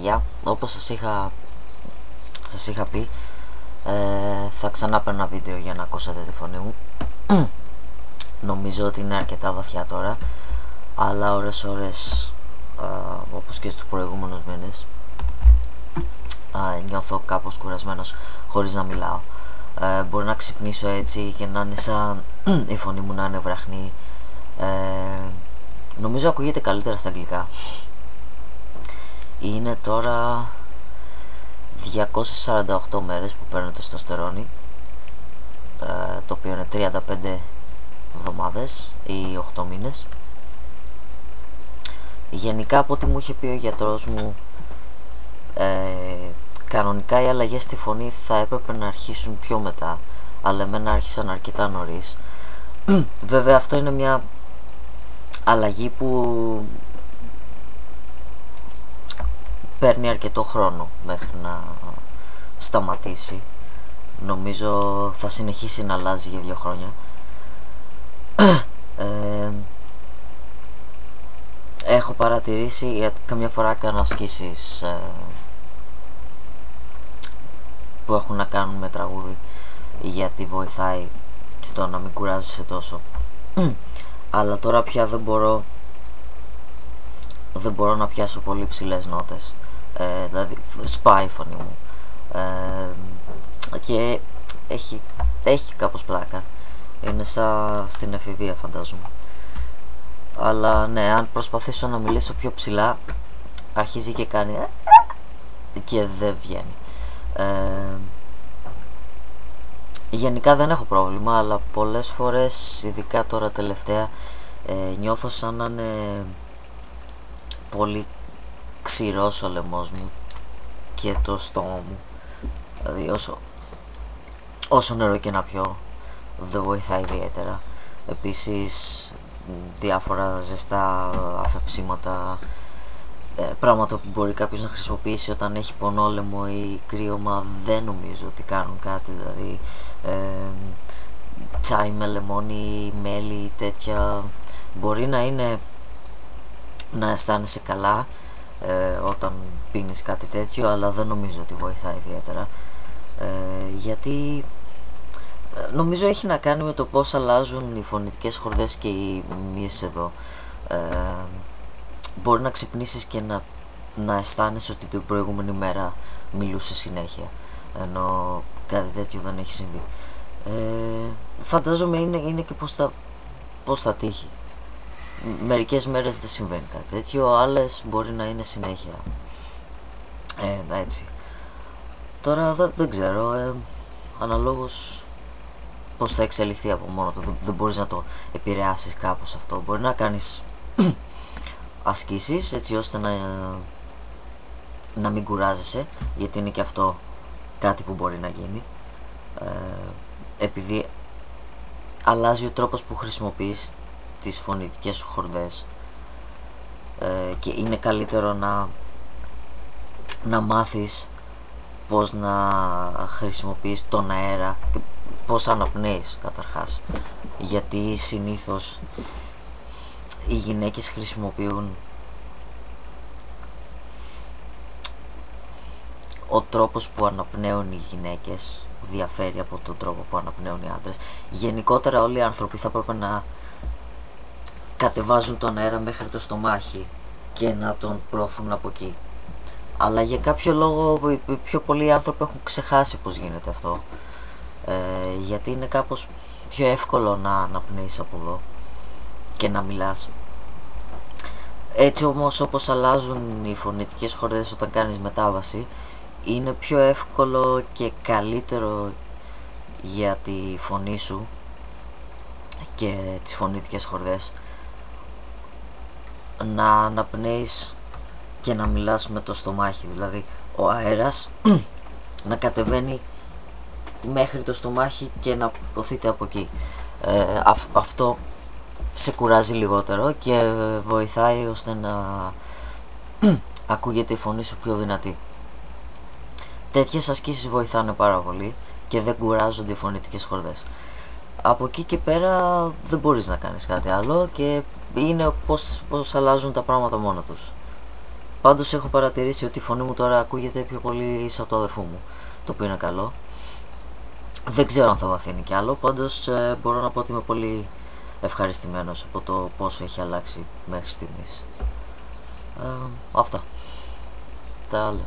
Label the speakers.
Speaker 1: Γεια, όπως σας είχα πει, θα ξανά παίρνω ένα βίντεο για να ακούσετε τη φωνή μου. Νομίζω ότι είναι αρκετά βαθιά τώρα, αλλά ώρες όπως και στους προηγούμενους μήνες νιώθω κάπως κουρασμένος χωρίς να μιλάω. Μπορεί να ξυπνήσω έτσι και να είναι σαν η φωνή μου να είναι βραχνή. Νομίζω ακούγεται καλύτερα στα αγγλικά. Είναι τώρα 248 μέρες που παίρνω τεστοστερόνη, το οποίο είναι 35 εβδομάδες ή 8 μήνες. Γενικά, από ό,τι μου είχε πει ο γιατρός μου, κανονικά οι αλλαγές στη φωνή θα έπρεπε να αρχίσουν πιο μετά, αλλά εμένα άρχισαν αρκετά νωρίς. Βέβαια αυτό είναι μια αλλαγή που παίρνει αρκετό χρόνο μέχρι να σταματήσει. Νομίζω θα συνεχίσει να αλλάζει για 2 χρόνια. Έχω παρατηρήσει, γιατί καμιά φορά κάνω ασκήσεις που έχουν να κάνουν με τραγούδι, γιατί βοηθάει στο να μην κουράζεσαι τόσο. Αλλά τώρα πια δεν μπορώ να πιάσω πολύ ψηλές νότες, δηλαδή σπάει η φωνή μου, και έχει κάπως πλάκα. Είναι σαν στην εφηβεία, φαντάζομαι. Αλλά ναι, αν προσπαθήσω να μιλήσω πιο ψηλά, αρχίζει και κάνει και δεν βγαίνει. Γενικά δεν έχω πρόβλημα, αλλά πολλές φορές, ειδικά τώρα τελευταία, νιώθω σαν να είναι πολύ ξηρός ο λαιμός μου και το στόμα μου. Δηλαδή όσο νερό και να πιω δεν βοηθάει ιδιαίτερα. Επίσης διάφορα ζεστά αφεψίματα, πράγματα που μπορεί κάποιος να χρησιμοποιήσει όταν έχει πονόλαιμο ή κρύωμα, δεν νομίζω ότι κάνουν κάτι. Δηλαδή τσάι με λεμόνι, μέλι, τέτοια μπορεί να αισθάνεσαι καλά όταν πίνεις κάτι τέτοιο, αλλά δεν νομίζω ότι βοηθάει ιδιαίτερα, γιατί νομίζω έχει να κάνει με το πώς αλλάζουν οι φωνητικές χορδές και οι μυες εδώ. Μπορεί να ξυπνήσεις και να αισθάνεσαι ότι την προηγούμενη μέρα μιλούσε συνέχεια, ενώ κάτι τέτοιο δεν έχει συμβεί. Φαντάζομαι είναι και πώς θα τύχει. Μερικές μέρες δεν συμβαίνει κάτι τέτοιο, άλλες μπορεί να είναι συνέχεια έτσι. Τώρα δεν ξέρω, αναλόγως πώς θα εξελιχθεί από μόνο του. Δεν μπορείς να το επηρεάσεις κάπως αυτό. Μπορεί να κάνεις ασκήσεις έτσι ώστε να μην κουράζεσαι, γιατί είναι και αυτό κάτι που μπορεί να γίνει, επειδή αλλάζει ο τρόπος που χρησιμοποιείς τις φωνητικές σου χορδές, και είναι καλύτερο να μάθεις πώς να χρησιμοποιείς τον αέρα και πώς αναπνέεις καταρχάς, γιατί συνήθως οι γυναίκες χρησιμοποιούν, ο τρόπος που αναπνέουν οι γυναίκες διαφέρει από τον τρόπο που αναπνέουν οι άντρες. Γενικότερα όλοι οι άνθρωποι θα πρέπει να κατεβάζουν τον αέρα μέχρι το στομάχι και να τον προωθούν από εκεί, αλλά για κάποιο λόγο οι πιο πολλοί άνθρωποι έχουν ξεχάσει πώς γίνεται αυτό, γιατί είναι κάπως πιο εύκολο να αναπνέεις από εδώ και να μιλάς. Έτσι όμως, όπως αλλάζουν οι φωνητικές χορδές όταν κάνεις μετάβαση, είναι πιο εύκολο και καλύτερο για τη φωνή σου και τις φωνητικές χορδές να αναπνέεις και να μιλάς με το στομάχι, δηλαδή ο αέρας να κατεβαίνει μέχρι το στομάχι και να προωθείται από εκεί. Αυτό σε κουράζει λιγότερο και βοηθάει ώστε να ακούγεται η φωνή σου πιο δυνατή. Τέτοιες ασκήσεις βοηθάνε πάρα πολύ και δεν κουράζονται οι φωνητικές χορδές. Από εκεί και πέρα δεν μπορείς να κάνεις κάτι άλλο και είναι πώς αλλάζουν τα πράγματα μόνα τους. Πάντως έχω παρατηρήσει ότι η φωνή μου τώρα ακούγεται πιο πολύ σαν το αδερφού μου, το οποίο είναι καλό. Δεν ξέρω αν θα βαθύνει κι άλλο, πάντως μπορώ να πω ότι είμαι πολύ ευχαριστημένος από το πόσο έχει αλλάξει μέχρι στιγμής. Αυτά. Τα λέμε.